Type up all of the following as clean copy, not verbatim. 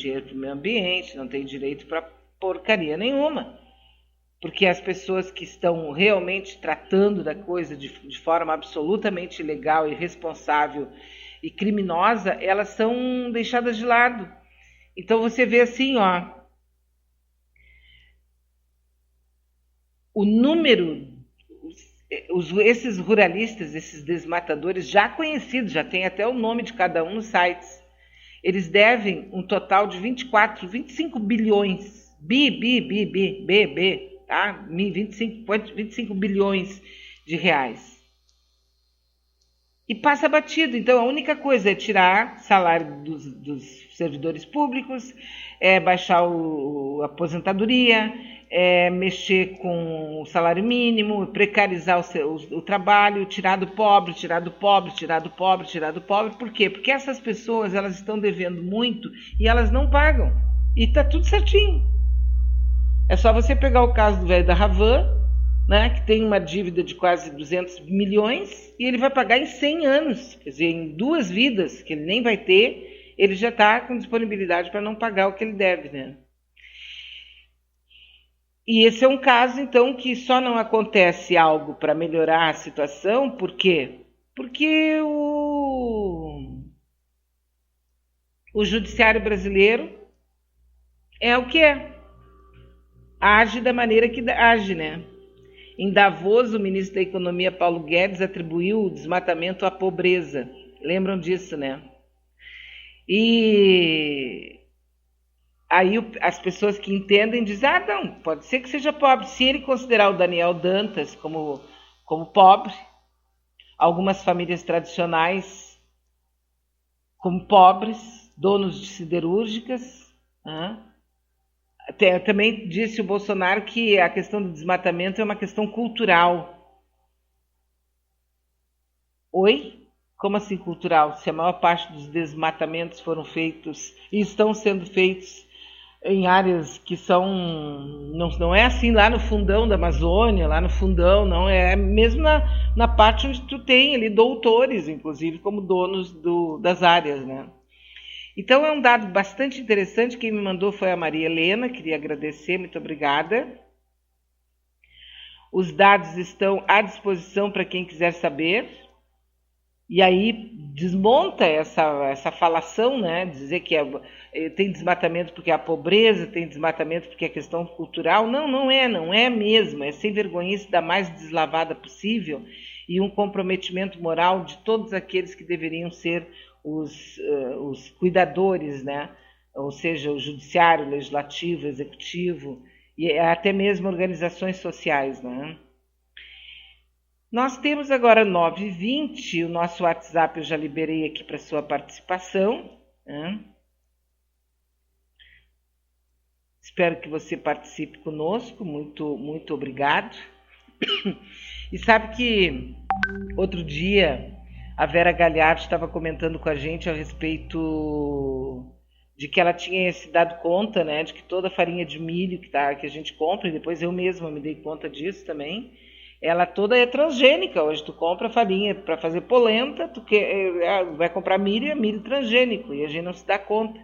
dinheiro para o meio ambiente, não tem direito para porcaria nenhuma. Porque as pessoas que estão realmente tratando da coisa de forma absolutamente ilegal, irresponsável e criminosa, elas são deixadas de lado. Então você vê assim, ó, o número, esses ruralistas, esses desmatadores já conhecidos, já tem até o nome de cada um nos sites, eles devem um total de 25 bilhões, tá? 25 bilhões de reais. E passa batido. Então, a única coisa é tirar salário dos servidores públicos, baixar a aposentadoria, mexer com o salário mínimo, precarizar o trabalho, tirar do pobre. Por quê? Porque essas pessoas, elas estão devendo muito e elas não pagam. E está tudo certinho. É só você pegar o caso do velho da Ravan, né, que tem uma dívida de quase 200 milhões e ele vai pagar em 100 anos. Quer dizer, em 2 vidas, que ele nem vai ter, ele já está com disponibilidade para não pagar o que ele deve, né? E esse é um caso, então, que só não acontece algo para melhorar a situação. Por quê? Porque o judiciário brasileiro é o que é. Age da maneira que age, né? Em Davos, o ministro da Economia, Paulo Guedes, atribuiu o desmatamento à pobreza. Lembram disso, né? E aí as pessoas que entendem dizem, não, pode ser que seja pobre. Se ele considerar o Daniel Dantas como pobre, algumas famílias tradicionais como pobres, donos de siderúrgicas, também disse o Bolsonaro que a questão do desmatamento é uma questão cultural. Oi? Como assim cultural? Se a maior parte dos desmatamentos foram feitos e estão sendo feitos em áreas que são... Não é assim lá no fundão da Amazônia, lá no fundão, não. É mesmo na parte onde tu tem ali doutores, inclusive, como donos das áreas, né? Então, é um dado bastante interessante. Quem me mandou foi a Maria Helena, queria agradecer, muito obrigada. Os dados estão à disposição para quem quiser saber. E aí desmonta essa falação, né? Dizer que tem desmatamento porque há pobreza, tem desmatamento porque é questão cultural. Não é mesmo. É sem vergonhice da mais deslavada possível e um comprometimento moral de todos aqueles que deveriam ser os cuidadores, né? Ou seja, o judiciário, o legislativo, o executivo e até mesmo organizações sociais, né? Nós temos agora 9h20, o nosso WhatsApp eu já liberei aqui para sua participação, né? Espero que você participe conosco, muito, muito obrigado. E sabe que outro dia a Vera Galhardo estava comentando com a gente a respeito de que ela tinha se dado conta, né, de que toda a farinha de milho que a gente compra, e depois eu mesma me dei conta disso também, ela toda é transgênica. Hoje tu compra farinha para fazer polenta, tu vai comprar milho, é milho transgênico, e a gente não se dá conta.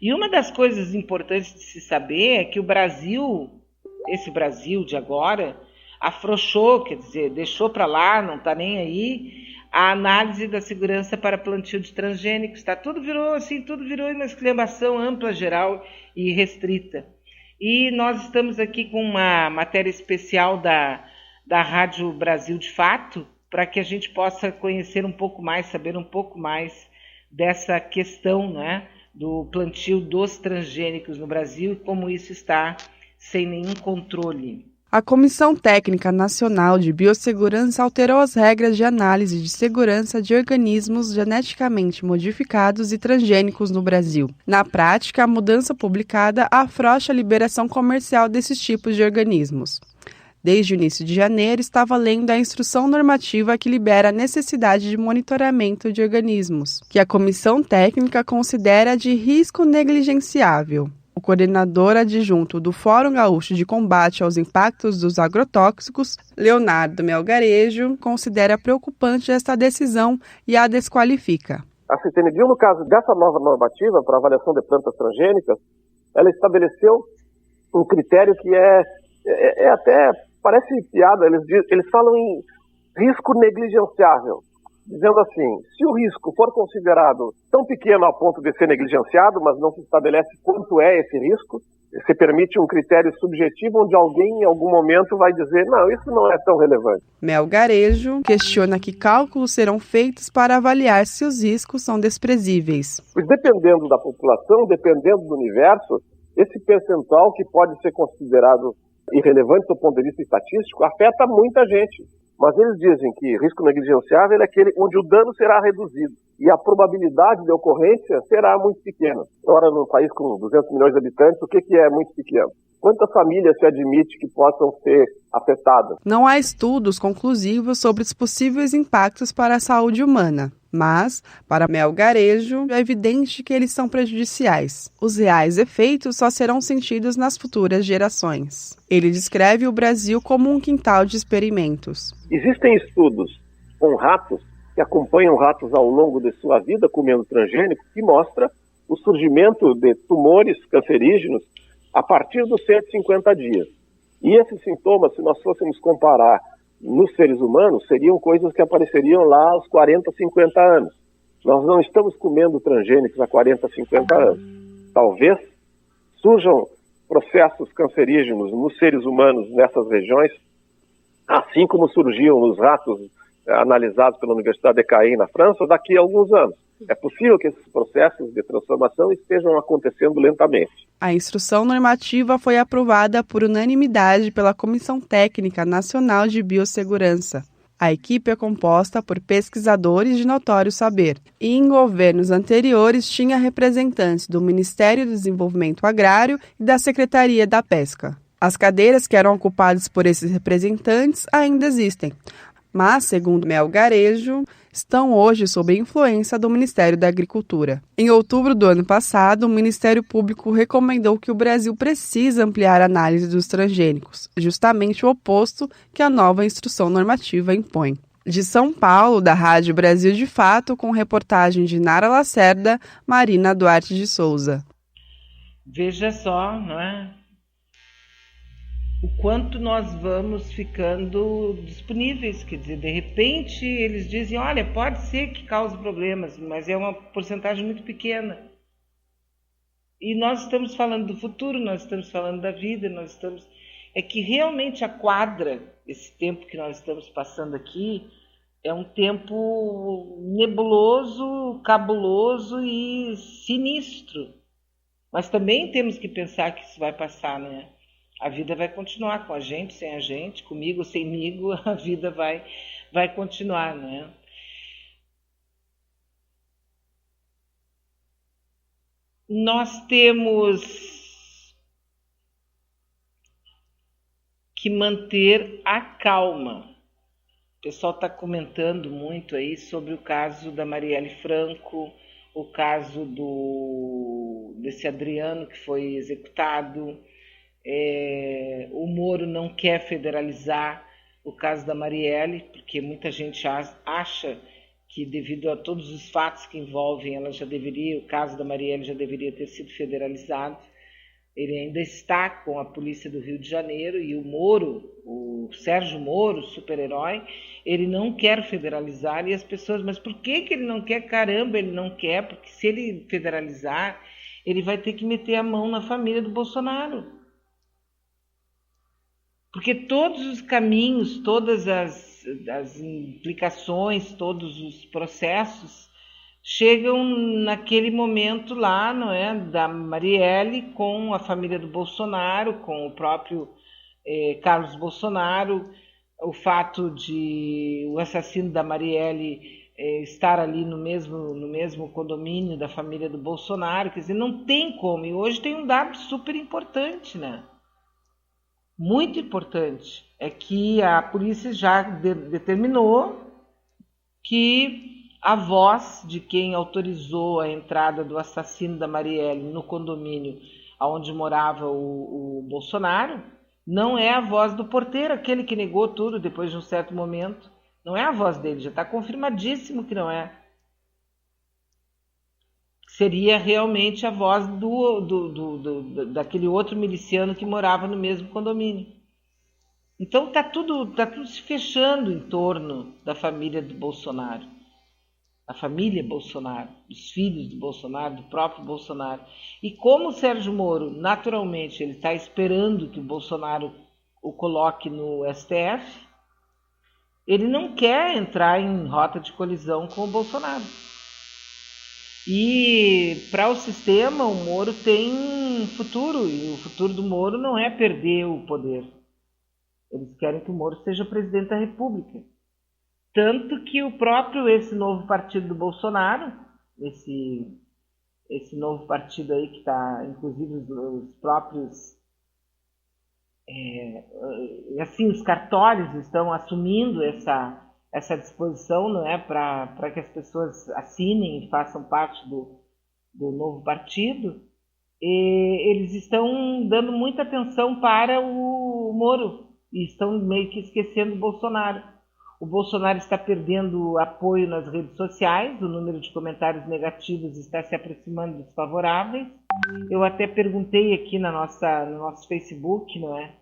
E uma das coisas importantes de se saber é que o Brasil, esse Brasil de agora, afrouxou, quer dizer, deixou para lá, não está nem aí, a análise da segurança para plantio de transgênicos. Tudo virou uma exclamação ampla, geral e restrita. E nós estamos aqui com uma matéria especial da Rádio Brasil de Fato, para que a gente possa conhecer um pouco mais, saber um pouco mais dessa questão, né, do plantio dos transgênicos no Brasil e como isso está sem nenhum controle. A Comissão Técnica Nacional de Biossegurança alterou as regras de análise de segurança de organismos geneticamente modificados e transgênicos no Brasil. Na prática, a mudança publicada afrouxa a liberação comercial desses tipos de organismos. Desde o início de janeiro, está valendo a instrução normativa que libera a necessidade de monitoramento de organismos, que a Comissão Técnica considera de risco negligenciável. O coordenador adjunto do Fórum Gaúcho de Combate aos Impactos dos Agrotóxicos, Leonardo Melgarejo, considera preocupante esta decisão e a desqualifica. A CTNBio, no caso dessa nova normativa para avaliação de plantas transgênicas, ela estabeleceu um critério que até, parece piada, eles falam em risco negligenciável, dizendo assim, se o risco for considerado tão pequeno a ponto de ser negligenciado, mas não se estabelece quanto é esse risco, se permite um critério subjetivo onde alguém em algum momento vai dizer, não, isso não é tão relevante. Melgarejo questiona que cálculos serão feitos para avaliar se os riscos são desprezíveis. Pois dependendo da população, dependendo do universo, esse percentual que pode ser considerado irrelevante do ponto de vista estatístico afeta muita gente. Mas eles dizem que risco negligenciável é aquele onde o dano será reduzido e a probabilidade de ocorrência será muito pequena. Ora, num país com 200 milhões de habitantes, o que é muito pequeno? Quantas famílias se admite que possam ser afetadas? Não há estudos conclusivos sobre os possíveis impactos para a saúde humana, mas, para Melgarejo, é evidente que eles são prejudiciais. Os reais efeitos só serão sentidos nas futuras gerações. Ele descreve o Brasil como um quintal de experimentos. Existem estudos com ratos que acompanham ratos ao longo de sua vida comendo transgênico que mostra o surgimento de tumores cancerígenos a partir dos 150 dias. E esses sintomas, se nós fôssemos comparar nos seres humanos, seriam coisas que apareceriam lá aos 40, 50 anos. Nós não estamos comendo transgênicos há 40, 50 anos. Talvez surjam processos cancerígenos nos seres humanos nessas regiões, assim como surgiam nos ratos analisados pela Universidade de Caen na França, daqui a alguns anos. É possível que esses processos de transformação estejam acontecendo lentamente. A instrução normativa foi aprovada por unanimidade pela Comissão Técnica Nacional de Biossegurança. A equipe é composta por pesquisadores de notório saber e, em governos anteriores, tinha representantes do Ministério do Desenvolvimento Agrário e da Secretaria da Pesca. As cadeiras que eram ocupadas por esses representantes ainda existem, mas, segundo Melgarejo, estão hoje sob a influência do Ministério da Agricultura. Em outubro do ano passado, o Ministério Público recomendou que o Brasil precisa ampliar a análise dos transgênicos, justamente o oposto que a nova instrução normativa impõe. De São Paulo, da Rádio Brasil de Fato, com reportagem de Nara Lacerda, Marina Duarte de Souza. Veja só, não é? O quanto nós vamos ficando disponíveis, quer dizer, de repente eles dizem, olha, pode ser que cause problemas, mas é uma porcentagem muito pequena. E nós estamos falando do futuro, nós estamos falando da vida, é que realmente a quadra, esse tempo que nós estamos passando aqui, é um tempo nebuloso, cabuloso e sinistro. Mas também temos que pensar que isso vai passar, né? A vida vai continuar com a gente, sem a gente, comigo, semigo, a vida vai continuar, né? Nós temos que manter a calma. O pessoal está comentando muito aí sobre o caso da Marielle Franco, o caso desse Adriano que foi executado. O Moro não quer federalizar o caso da Marielle, porque muita gente acha que, devido a todos os fatos que envolvem, o caso da Marielle já deveria ter sido federalizado. Ele ainda está com a polícia do Rio de Janeiro e o Moro, o Sérgio Moro, super-herói, ele não quer federalizar. E as pessoas, mas por que ele não quer? Caramba, ele não quer, porque se ele federalizar, ele vai ter que meter a mão na família do Bolsonaro. Porque todos os caminhos, todas as implicações, todos os processos chegam naquele momento lá, não é, da Marielle com a família do Bolsonaro, com o próprio Carlos Bolsonaro, o fato de o assassino da Marielle estar ali no mesmo condomínio da família do Bolsonaro, quer dizer, não tem como. E hoje tem um dado super importante, né? Muito importante, é que a polícia já determinou que a voz de quem autorizou a entrada do assassino da Marielle no condomínio onde morava o Bolsonaro não é a voz do porteiro, aquele que negou tudo depois de um certo momento. Não é a voz dele, já está confirmadíssimo que não é. seria realmente a voz daquele outro miliciano que morava no mesmo condomínio. Então tá tudo se fechando em torno da família do Bolsonaro. A família Bolsonaro, dos filhos do Bolsonaro, do próprio Bolsonaro. E como o Sérgio Moro, naturalmente, ele está esperando que o Bolsonaro o coloque no STF, ele não quer entrar em rota de colisão com o Bolsonaro. E para o sistema, o Moro tem futuro, e o futuro do Moro não é perder o poder. Eles querem que o Moro seja presidente da República. Tanto que esse novo partido do Bolsonaro, esse novo partido aí que está, inclusive os próprios, assim, os cartórios estão assumindo essa disposição, não é, para que as pessoas assinem e façam parte do novo partido, e eles estão dando muita atenção para o Moro e estão meio que esquecendo o Bolsonaro. O Bolsonaro está perdendo apoio nas redes sociais, o número de comentários negativos está se aproximando dos favoráveis. Eu até perguntei aqui no nosso Facebook, não é?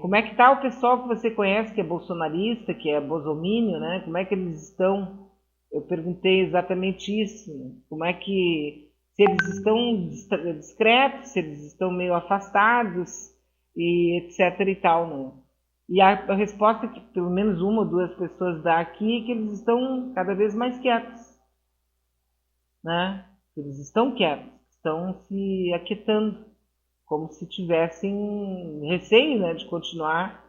Como é que está o pessoal que você conhece, que é bolsonarista, que é bolsominion, né? Como é que eles estão? Eu perguntei exatamente isso. Né? Como é que... Se eles estão discretos, se eles estão meio afastados, e etc e tal, né? E a resposta que pelo menos uma ou duas pessoas dá aqui é que eles estão cada vez mais quietos, né? Eles estão quietos, estão se aquietando, como se tivessem receio, né, de continuar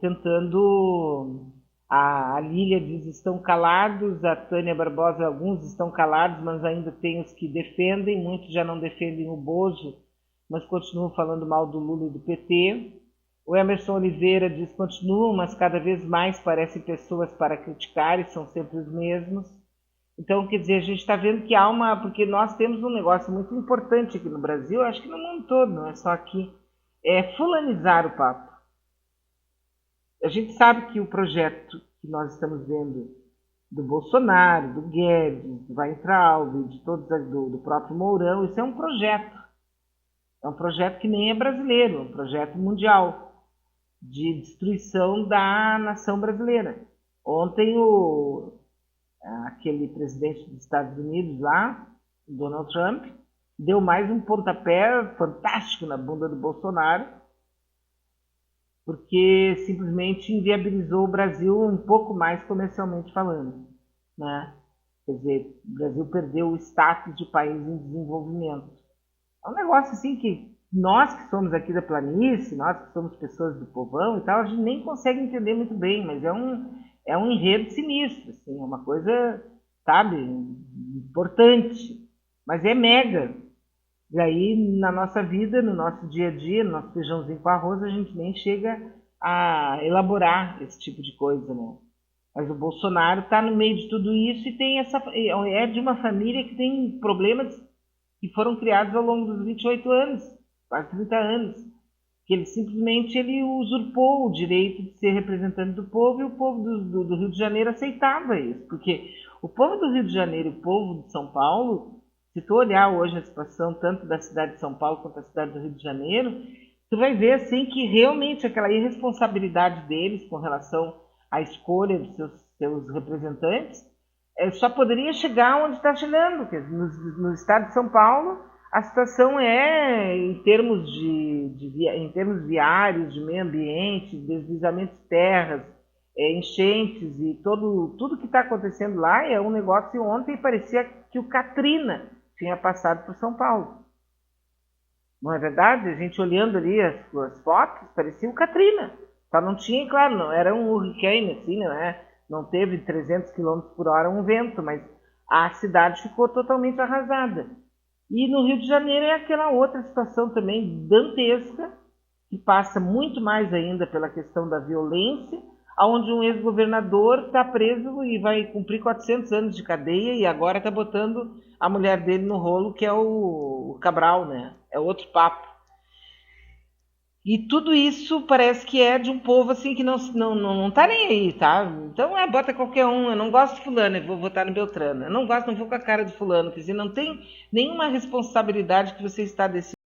tentando. A Lília diz estão calados, a Tânia Barbosa, alguns estão calados, mas ainda tem os que defendem, muitos já não defendem o Bozo, mas continuam falando mal do Lula e do PT. O Emerson Oliveira diz continuam, mas cada vez mais parecem pessoas para criticar e são sempre os mesmos. Então, quer dizer, a gente está vendo que há porque nós temos um negócio muito importante aqui no Brasil, acho que no mundo todo, não é só aqui, é fulanizar o papo. A gente sabe que o projeto que nós estamos vendo do Bolsonaro, do Guedes, do Weintraub, de todos, do próprio Mourão, isso é um projeto. É um projeto que nem é brasileiro, é um projeto mundial de destruição da nação brasileira. Ontem aquele presidente dos Estados Unidos lá, Donald Trump, deu mais um pontapé fantástico na bunda do Bolsonaro, porque simplesmente inviabilizou o Brasil um pouco mais comercialmente falando, né? Quer dizer, o Brasil perdeu o status de país em desenvolvimento. É um negócio assim que nós que somos aqui da planície, nós que somos pessoas do povão e tal, a gente nem consegue entender muito bem, mas é um enredo sinistro, assim, é uma coisa, sabe, importante, mas é mega. E aí, na nossa vida, no nosso dia a dia, no nosso feijãozinho com arroz, a gente nem chega a elaborar esse tipo de coisa, né? Mas o Bolsonaro está no meio de tudo isso e é de uma família que tem problemas que foram criados ao longo dos 28 anos, quase 30 anos, que ele simplesmente usurpou o direito de ser representante do povo e o povo do Rio de Janeiro aceitava isso, porque o povo do Rio de Janeiro e o povo de São Paulo, se tu olhar hoje a situação tanto da cidade de São Paulo quanto da cidade do Rio de Janeiro, tu vai ver assim que realmente aquela irresponsabilidade deles com relação à escolha dos seus representantes só poderia chegar onde está chegando. No estado de São Paulo, a situação em termos em termos viários, de meio ambiente, deslizamentos de terras, enchentes e tudo que está acontecendo lá é um negócio. Ontem parecia que o Katrina tinha passado por São Paulo. Não é verdade? A gente olhando ali as fotos, parecia o Katrina. Só não tinha, claro, não era um hurricane, assim, não é? Não teve 300 km por hora um vento, mas a cidade ficou totalmente arrasada. E no Rio de Janeiro é aquela outra situação também dantesca, que passa muito mais ainda pela questão da violência, onde um ex-governador está preso e vai cumprir 400 anos de cadeia e agora está botando a mulher dele no rolo, que é o Cabral, né? É outro papo. E tudo isso parece que é de um povo assim que não tá nem aí, tá? Então bota qualquer um, eu não gosto de fulano, eu vou votar no Beltrano. Eu não gosto, não vou com a cara de fulano, quer dizer, não tem nenhuma responsabilidade que você está decidindo.